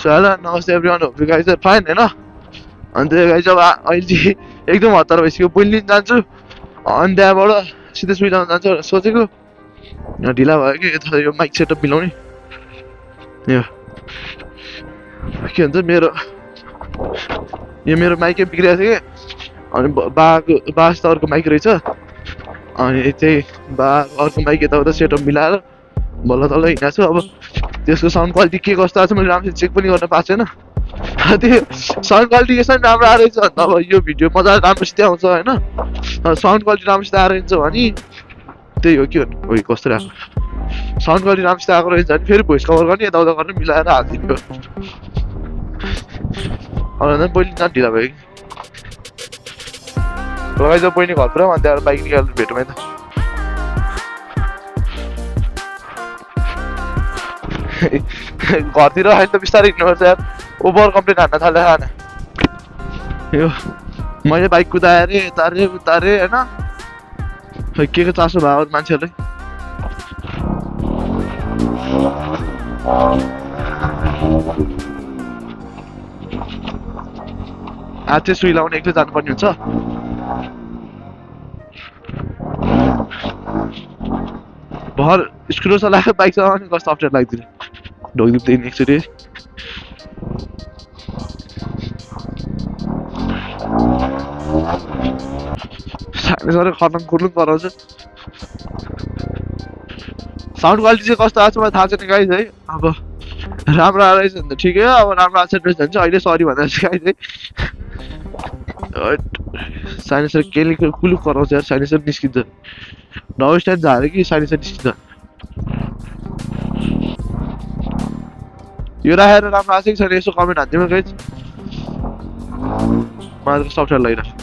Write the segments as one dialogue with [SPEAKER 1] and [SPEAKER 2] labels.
[SPEAKER 1] So hello, namaste everyone. Hope you guys are fine, हैन? अनि त्यो गाइस अब अहिले एकदम हतार भइसक्यो बोलिन जान्छु अनि त्यहाँबाट सिधै सुइलाउन जान्छु भनेर सोचेको ढिला भयो कि यता यो माइक सेटअप मिलाउने यो के भन्छ मेरो माइकै बिग्रेको थियो कि अनि बाको अर्को माइक रहेछ अनि चाहिँ अर्को माइक यताउता सेटअप मिलाएर बल्ल तल्ल हिँडेको छु अब त्यसको साउन्ड क्वालिटी के कस्तो आएको छ मैले राम्ररी चेक पनि गर्न पाएको छैन त्यो साउन्ड क्वालिटी यसरी राम्रो आएर छ अब यो भिडियो मजाले राम्रोसित आउँछ हैन साउन्ड क्वालिटी राम्रोसित आएर हुन्छ भने त्यही हो के भन्नु ओइ कस्तो राम्रो साउन्ड क्वालिटी राम्रोसित आएको रहेछ भने फेरि भोइस कभर गर्ने यताउता गर्ने मिलाएर हालिदिनु अब पहिलो जान ढिला भयो कि लगाइज बहिनी घरतिर अनि त्यहाँबाट बाइक निकालेर भेटौँ है त घरतिर अहिले त बिस्तारै हिँड्नुपर्छ यार ओभर कम्प्लेन हान्न थाल्यो खान यो मैले बाइक कुदाएँ अरे उतारे होइन खै के चासो भयो मान्छेहरूलाई आज चाहिँ सुई लाउने एक्लै जानुपर्ने हुन्छ भर स्कुटर चलाएर बाइक चलाउने कस्तो अप्ठ्यारो लाग्दैन ढोगिदिँदैन एकचोटि सानो खतम कुर्लुङ गराउँछ साउन्ड क्वालिटी चाहिँ कस्तो आएको छ मलाई थाहा छैन गाइस है अब राम्रो आएछ भने त ठिकै हो अब राम्रो आएको रहेछ भने चाहिँ अहिले सरी भन्दा चाहिँ गाइस है साइनेसर केले कुलुक कराउँछ यार साइनेसर निस्किन्छ नौ स्ट्यान्ड झारे कि साइनेसर निस्किन्छ यो राखेर राम्रो आएको छैन यसो कमेन्ट हान्दिउँ गाइस मलाई त सफ्टवेयर लगाइरहेको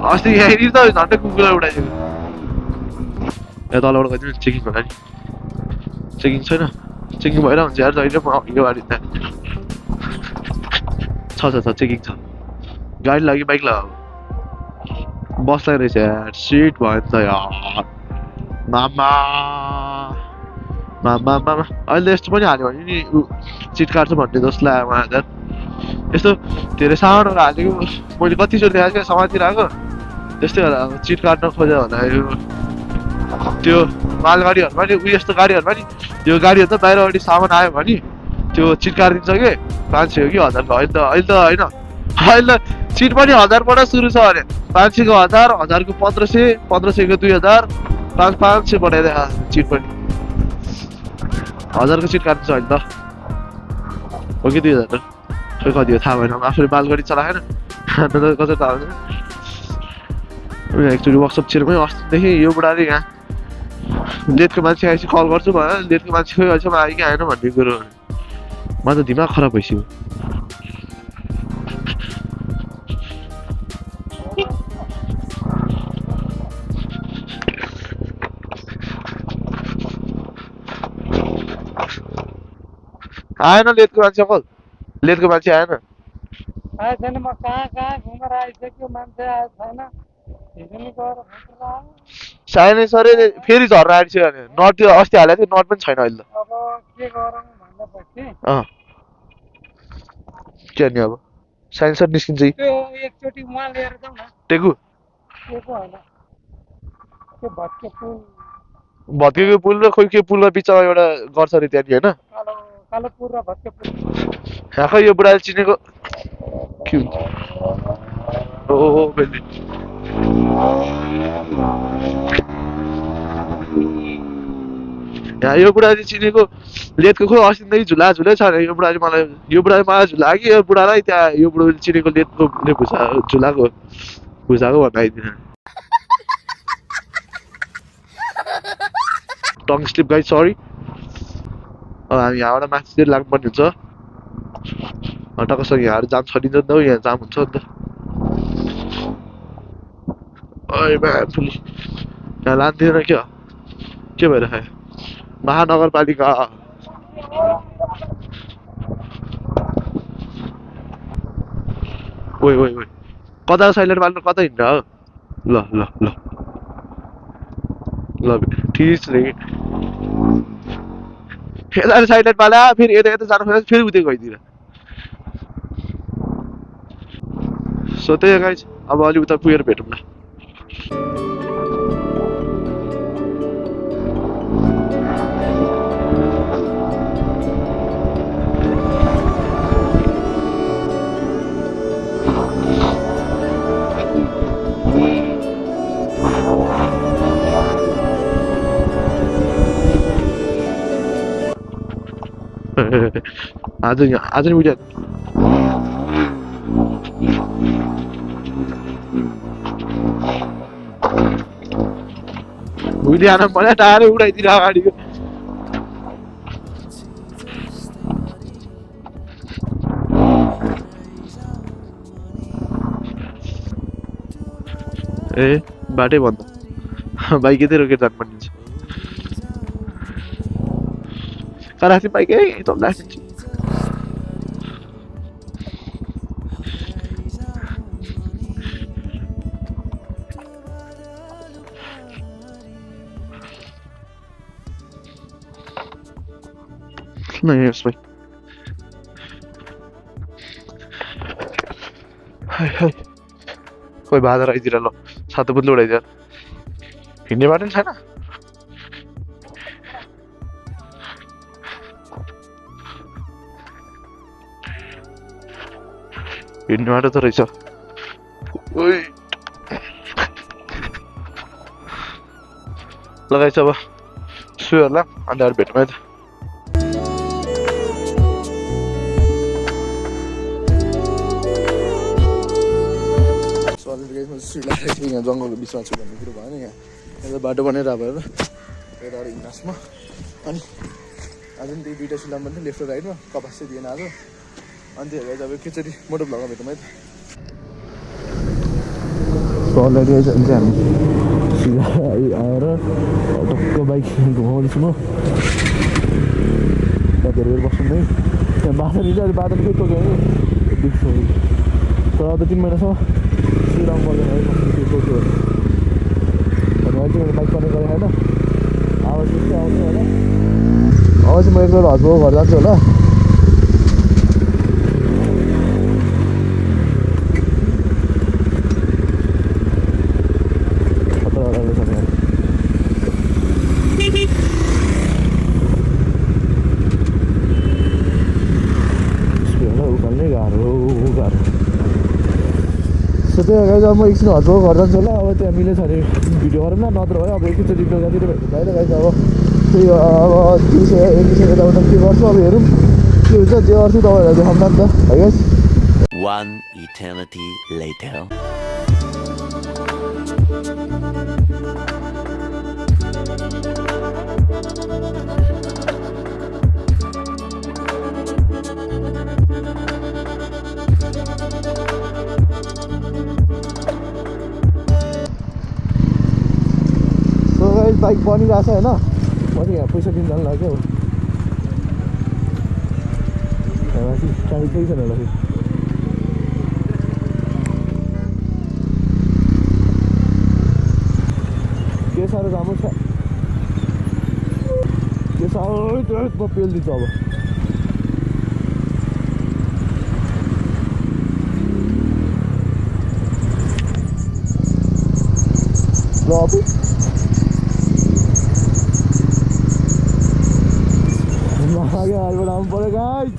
[SPEAKER 1] अस्ति यहाँनिर त झन्डै कुकुरलाई उडाइदिएको यहाँ तलबाट गइदिनु चेकिङ होला नि चेकिङ छैन चेकिङ भएर हुन्छ यार जहिले म यो गाडी त्यहाँ छ चेकिङ छ गाडी लाग्यो बाइक लगाऊ बसलाई रहेछ यार सिट भयो नि त यार मामा अहिले यस्तो पनि हाल्यो भने नि चिट काट्छ भन्ने जस्तो लाग्यो मलाई यार यस्तो धेरै सामानहरू हालेको मैले कतिचोटि देखाएको थिएँ समाजतिर आएको त्यस्तै होला अब चिट काट्न खोज्यो होला यो त्यो मालगाडीहरूमा नि उयो यस्तो गाडीहरूमा नि यो गाडीहरू त बाहिरबाट सामान आयो भने त्यो चिट काटिदिन्छ कि 500 हो कि 1000 अहिले त होइन अहिले चिट पनि 1000बाट सुरु छ अरे 500 को 1000 1000 को 1500 1500 को 2000 500 बढाइदिएको चिट पनि 1000 को चिट काट्छ अहिले त हो कि 2000 खै कति हो थाहा भएन आफूले मालगाडी चलाएन कसरी थाहा हुन्छ एकचोटि वर्कसप छिरमै अस्तिदेखि यो बुढाले यहाँ लेटको मान्छे आएपछि कल गर्छु भयो लेटको मान्छे खोइ अहिलेसम्म आयो कि आएन भन्ने कुरो म त दिमाग खराब भइसक्यो आएन लेटको मान्छे कल लेटको मान्छे आएन
[SPEAKER 2] छैन म कहाँ घुमेर आइसक्यो मान्छे आएको छैन
[SPEAKER 1] साइने सर फेरि झर्न आइसक्यो भने नट त्यो अस्ति हालेको थियो नट पनि छैन अहिले
[SPEAKER 2] अब के गरौँ भन्दापछि
[SPEAKER 1] के नि अब साइने सर निस्किन्छ
[SPEAKER 2] त्यो एकचोटि उहाँ लिएर जाउँ न
[SPEAKER 1] टेकु
[SPEAKER 2] होइन त्यो
[SPEAKER 1] भत्केको पुल र खोइ के पुलमा बिचमा एउटा गर्छ अरे त्यहाँनिर होइन
[SPEAKER 2] कालो पुल र भत्के पुल
[SPEAKER 1] यहाँ खै यो बुढाले चिनेको के हुन्छ ओ बेली यहाँ यो बुढाले चिनेको लेटको खोइ अस्तिदेखि झुला छ अरे यो बुढाले मलाई झुला कि यो बुढालाई त्यहाँ यो बुढाले चिनेको लेटको झुलाको भुजाको भन्नु आइदिनु टङ स्लिप गाइड सरी अब हामी यहाँबाट माथि लाग्नुपर्ने हुन्छ टक्कसँग यहाँ जाम छरिन्छ नि त यहाँ जाम हुन्छ नि त फुली यहाँ लान्थेन क्या के भइरहेको महानगरपालिका ओइ कता साइलेन्ट बाल्नु कता हिँड्छ हो ल ठिक छ यता साइड लाइट पाला फेरि यता यता जानु खोजेर फेरि उतै गइदिएर सो त्यही हो गाइज अब अलि उता पुगेर भेटौँ न आज नि उठ्या उहिले आन मलाई टाढै उडाइदिएर अगाडिको ए बाटै बन्द बाइक यतै रोकेर जानुपर्ने छ कहाँ राख्ने बाइकै त राखिदिन्छु न हेर्नुहोस् भाइ खोइ बाँधेर आइदिएर ल सातो बुत्लो उडाइदिएर हिँड्ने बाटो पनि छैन हिँड्ने बाटो त रहेछ लगाइछ अब सुयोहरूलाई अन्त अरू भेटौँ है त यहाँ जङ्गलको बिचमा छु भन्ने कुरो भयो नि यहाँ बाटो बनाएर अब हेर यता अरू हिँड्नुहोस् म अनि आज नि त्यही दुइटा सुलाम पनि लेफ्ट र राइटमा कपास चाहिँ दिएन आज अनि त्यो हेरेर अब एकैचोटि मोटो भ्लगमा भेटौँ है त अलरेडी चाहिँ हामी सिधा आएर टक्क बाइक घुमाउँदैछु म साथीहरू बस्नु नै त्यहाँ बाटो दिन्छ अहिले बाटो केही टोक्यो है बिग्छ तर अब 3 महिनासम्म सिलाउनु पर्दैन है त्यो टोक्यो अनि अहिले चाहिँ बाइक चलाउने गरेँ होइन आवाज चाहिँ आउँछ होला अब चाहिँ म एकजना हस्बेन्डको घर जान्छु होला सो त्यही गाइज अब म एकछिन हस्बेन्डको घर जान्छु होला अब त्यहाँ मिलेछ भने भिडियो गरौँ न नत्र भयो अब एकैचोटि बेलुकातिर भइरहेको गाइज अब त्यही अब दिउँसो एकछिन यताउता के गर्छु अब हेरौँ के हुन्छ जे गर्छु तपाईँहरूलाई देखाउँला नि त है guys
[SPEAKER 3] One eternity later.
[SPEAKER 1] Bike बनिरहेको छ होइन म चाहिँ यहाँ पैसा दिन जानु लाग्यो ट्राफिक केही छैन होला फेरि के साह्रो राम्रो छ के साह्रो म पेलिदिन्छु अब ल आगे हालबाट आउनु पऱ्यो गाइज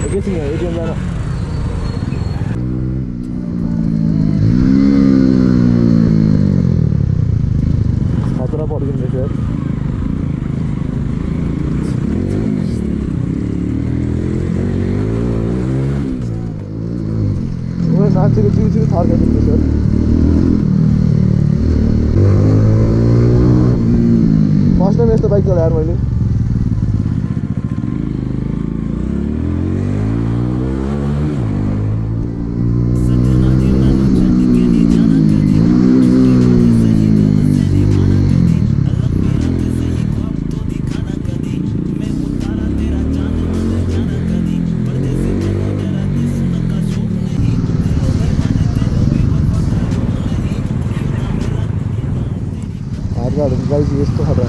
[SPEAKER 1] एकैछिन यहाँ एटिएम जान खतरा पड्किँदैछ यार मान्छेको जिउ चाहिँ थर्काइदिँदैछ फर्स्ट टाइम यस्तो बाइक चलाएर मैले गाइज यस्तो खतरा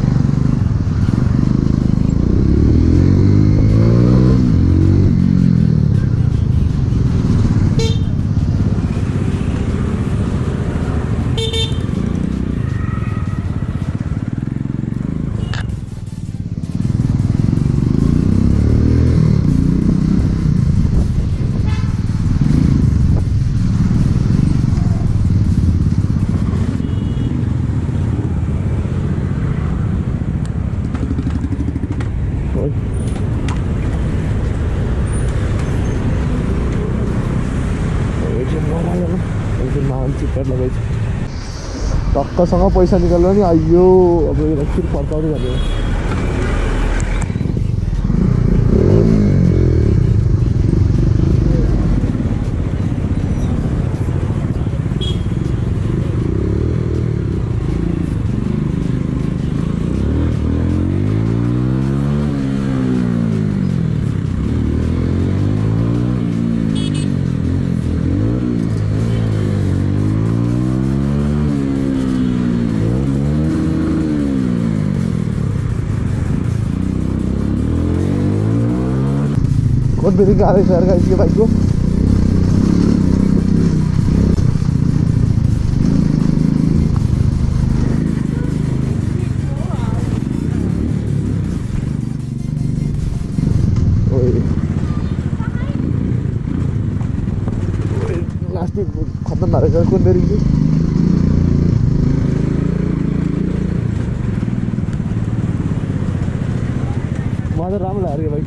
[SPEAKER 1] चिटकाट लगाइछु टक्कसँग पैसा निकाल्नु नि अयो अब एकछिन फर्काउँदै गर्ने बहुत बेसी गाह्रो छ यार गाइस यो बाइकको लास्ट खत्म भएको छ कुन बेरी मलाई त राम्रो लाग्यो बाइक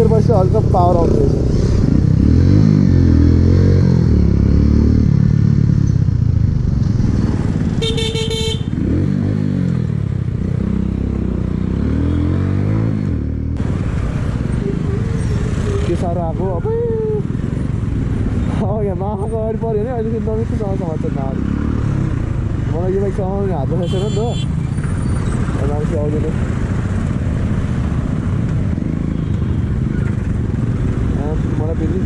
[SPEAKER 1] पछि हल्का पावर आउँदैछ के साह्रो आएको अब यहाँ माखाको अगाडि पऱ्यो भने अहिलेदेखि नमिठोसँग समात्छ नआएर मलाई यो बाइक चलाउने हात बसेन नि त मान्छे आउँदैन मलाई फेरि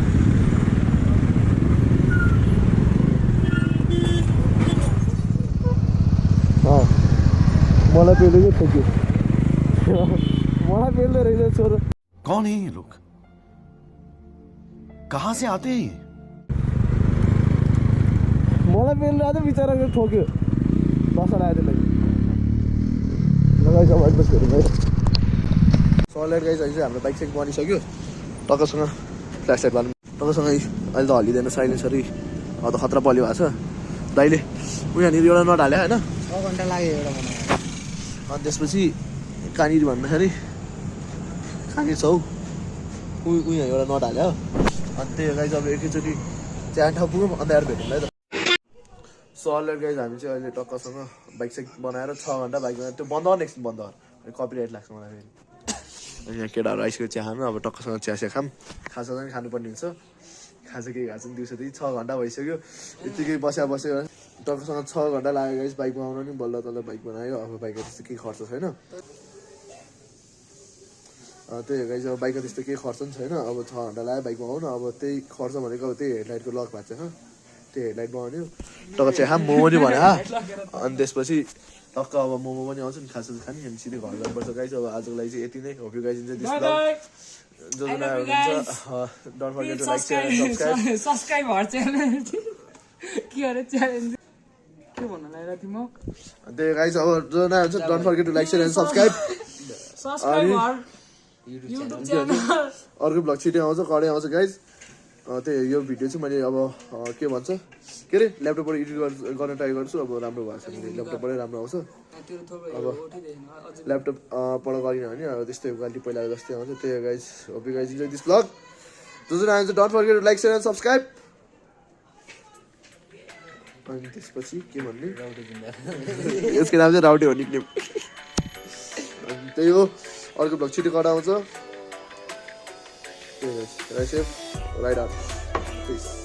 [SPEAKER 1] मलाई पेलेको ठोक्यो मलाई पेल्दो रहेछ छोरो
[SPEAKER 4] कौन है ये लोग कहाँ से आते हैं
[SPEAKER 1] मलाई पेल्दा त बिचराको ठोक्यो बसा लाग्यो त्यसलाई लगाइछ एडभान्स गरौँ है सलेट गाइस अहिले चाहिँ हाम्रो बाइक चाहिँ बनिसक्यो टक्कसँग फ्ल्यास लाइट बाल्नु टक्कसँग अहिले त हल्लिँदैन साइलेन्सरी त खतरा पल्यो भएको छ दाइले उ यहाँनिर एउटा नट हाल्यो होइन
[SPEAKER 2] 6 घन्टा लाग्यो एउटा बनाउन
[SPEAKER 1] अनि त्यसपछि कहाँनिर भन्दाखेरि कहाँनिर छौ उ यहाँ एउटा नट हाल्यो अनि त्यही गाइस अब एकैचोटि त्यहाँ ठाउँ पुगौँ अन्त यहाँ भेटौँ है त सलेट गाइस हामी चाहिँ अहिले टक्कसँग बाइक चाहिँ बनाएर 6 घन्टा बाइक बनाएर त्यो बन्द गर्ने एकछिन बन्द गर्ने कपिराइट लाग्छ मलाई फेरि अनि यहाँ केटाहरू आइसक्यो चिया खानु अब टक्कसँग चिया खाम खाजा पनि खानुपर्ने हुन्छ खाजा केही खाएको छ दिउँसो 6 घन्टा भइसक्यो यतिकै बस्यो टक्कसँग 6 घन्टा लाग्यो गाइस बाइक बनाउन नि बल्ल तल्ल बाइक बनायो अब बाइकको त्यस्तो केही खर्च छैन त्यही गाइस अब बाइकको त्यस्तो केही खर्च पनि छैन अब 6 घन्टा लाग्यो बाइक बनाउनु अब त्यही खर्च भनेको अब त्यही हेडलाइटको लक भएको छ त्यो हेडलाइट बनाउने टक्क चिया खाम मोमो नि भने अनि त्यसपछि टक्क अब मोमो पनि आउँछ नि खाजा खाने अनि सिधै घर जानुपर्छ गाइस अब आजको लागि चाहिँ यति नै hope you guys enjoy this vlog जो जना हुनुहुन्छ don't forget to like share and
[SPEAKER 2] subscribe हर च्यानल के अरे च्यालेन्ज के भन्न लागिरा थिम
[SPEAKER 1] त्यही गाइस अब जो जना हुन्छ don't forget to like share and subscribe
[SPEAKER 2] हर युट्युब च्यानल
[SPEAKER 1] अर्को ब्लग छिटै आउँछ कडै आउँछ गाइस त्यही यो भिडियो चाहिँ मैले अब के भन्छ के अरे ल्यापटपबाट एडिट गर्न ट्राई गर्छु अब राम्रो भएको छ भने ल्यापटपबाटै राम्रो आउँछ अब ल्यापटपबाट गरिन भने अब त्यस्तै क्वालिटी पहिलाको जस्तै आउँछ त्यही guys hope you guys enjoy this vlog जो जो आउँछ don't forget to like share and subscribe अनि त्यसपछि के भन्ने यसको नाम चाहिँ राउटे हो निक्नेम अनि त्यही हो अर्को ब्लग छिटो कडा आउँछ त्यही guys right safe right out Peace.